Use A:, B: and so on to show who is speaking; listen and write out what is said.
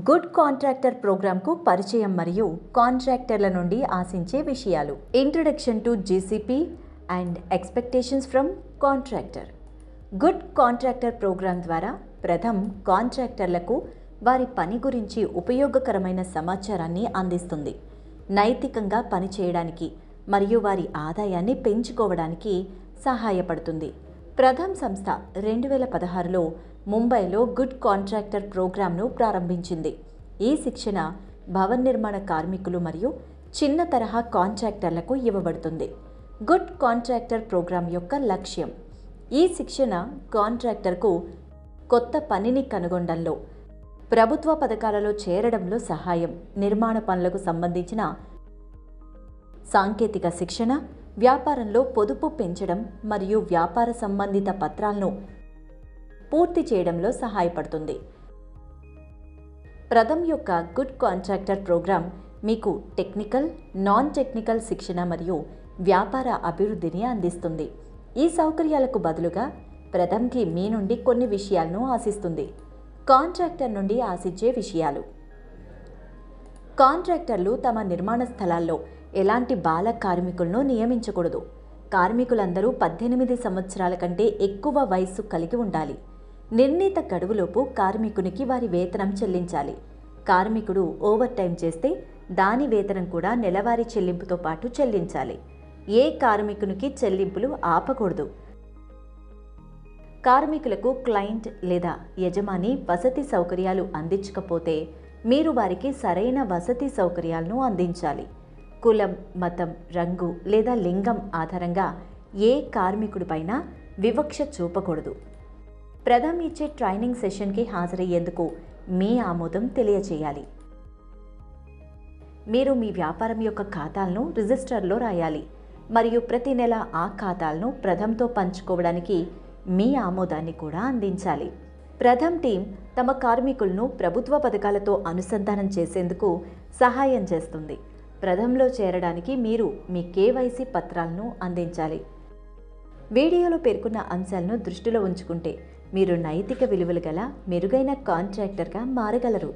A: Good contractor ప్రోగ్రాంకు పరిచయం మరియు కాంట్రాక్టర్ల నుండి ఆశించే విషయాలు. Introduction to GCP and expectations from contractor. Good contractor programme ద్వారా కాంట్రాక్టర్లకు వారి పని గురించి ఉపయోగకరమైన సమాచారాన్ని అందిస్తుంది. నైతికంగా పనిచేయడానికి మరియు వారి ఆదాయాన్ని పెంచుకోవడానికి సహాయపడుతుంది. ప్రథమ్ సంస్థ 2016లో ముంబైలో గుడ్ కాంట్రాక్టర్ ప్రోగ్రాంను ప్రారంభించింది. ఈ శిక్షణ భవన నిర్మాణ కార్మికులు మరియు చిన్న తరహా కాంట్రాక్టర్లకు ఇవ్వబడుతుంది. గుడ్ కాంట్రాక్టర్ ప్రోగ్రాం యొక్క లక్ష్యం: ఈ శిక్షణ కాంట్రాక్టర్కు కొత్త పనిని కనుగొనడంలో, ప్రభుత్వ పథకాలలో చేరడంలో సహాయం, నిర్మాణ పనులకు సంబంధించిన సాంకేతిక శిక్షణ, వ్యాపారంలో పొదుపు పెంచడం మరియు వ్యాపార సంబంధిత పత్రాలను పూర్తి చేయడంలో సహాయపడుతుంది. ప్రథమ్ యొక్క గుడ్ కాంట్రాక్టర్ ప్రోగ్రాం మీకు టెక్నికల్, నాన్ టెక్నికల్ శిక్షణ మరియు వ్యాపార అభివృద్ధిని అందిస్తుంది. ఈ సౌకర్యాలకు బదులుగా ప్రథమ్కి మీ నుండి కొన్ని విషయాలను ఆశిస్తుంది. కాంట్రాక్టర్ నుండి ఆశించే విషయాలు: కాంట్రాక్టర్లు తమ నిర్మాణ స్థలాల్లో ఎలాంటి బాల కార్మికులను నియమించకూడదు. కార్మికులందరూ 18 సంవత్సరాల కంటే ఎక్కువ వయస్సు కలిగి ఉండాలి. నిర్ణీత గడువులోపు కార్మికునికి వారి వేతనం చెల్లించాలి. కార్మికుడు ఓవర్ టైం చేస్తే దాని వేతనం కూడా నెలవారీ చెల్లింపుతో పాటు చెల్లించాలి. ఏ కార్మికునికి చెల్లింపులు ఆపకూడదు. కార్మికులకు క్లయింట్ లేదా యజమాని వసతి సౌకర్యాలు అందించకపోతే మీరు వారికి సరైన వసతి సౌకర్యాలను అందించాలి. కులం, మతం, రంగు లేదా లింగం ఆధారంగా ఏ కార్మికుడిపైనా వివక్ష చూపకూడదు. ప్రథమ్ ఇచ్చే ట్రైనింగ్ సెషన్కి హాజరయ్యేందుకు మీ ఆమోదం తెలియచేయాలి. మీరు మీ వ్యాపారం యొక్క ఖాతాలను రిజిస్టర్లో రాయాలి మరియు ప్రతి నెల ఆ ఖాతాలను ప్రథమ్తో పంచుకోవడానికి మీ ఆమోదాన్ని కూడా అందించాలి. ప్రథమ్ టీం తమ కార్మికులను ప్రభుత్వ పథకాలతో అనుసంధానం చేసేందుకు సహాయం చేస్తుంది. ప్రథమ్లో చేరడానికి మీరు మీ కేవైసీ పత్రాలను అందించాలి. వీడియోలో పేర్కొన్న అంశాలను దృష్టిలో ఉంచుకుంటే మీరు నైతిక విలువలు గల మెరుగైన కాంట్రాక్టర్గా మారగలరు.